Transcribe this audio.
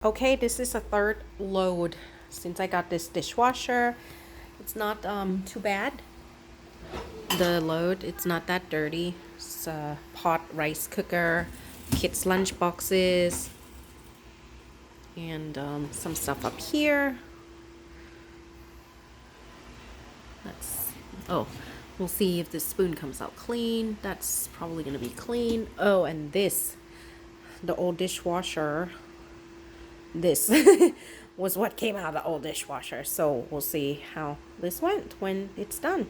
Okay, this is a third load since I got this dishwasher. It's not too bad. The load, it's not that dirty. It's a pot rice cooker, kids lunch boxes, and some stuff up here. Oh, we'll see if this spoon comes out clean. That's probably gonna be clean. Oh, and this, the old dishwasher, this was what came out of the old dishwasher. So we'll see how this went when it's done.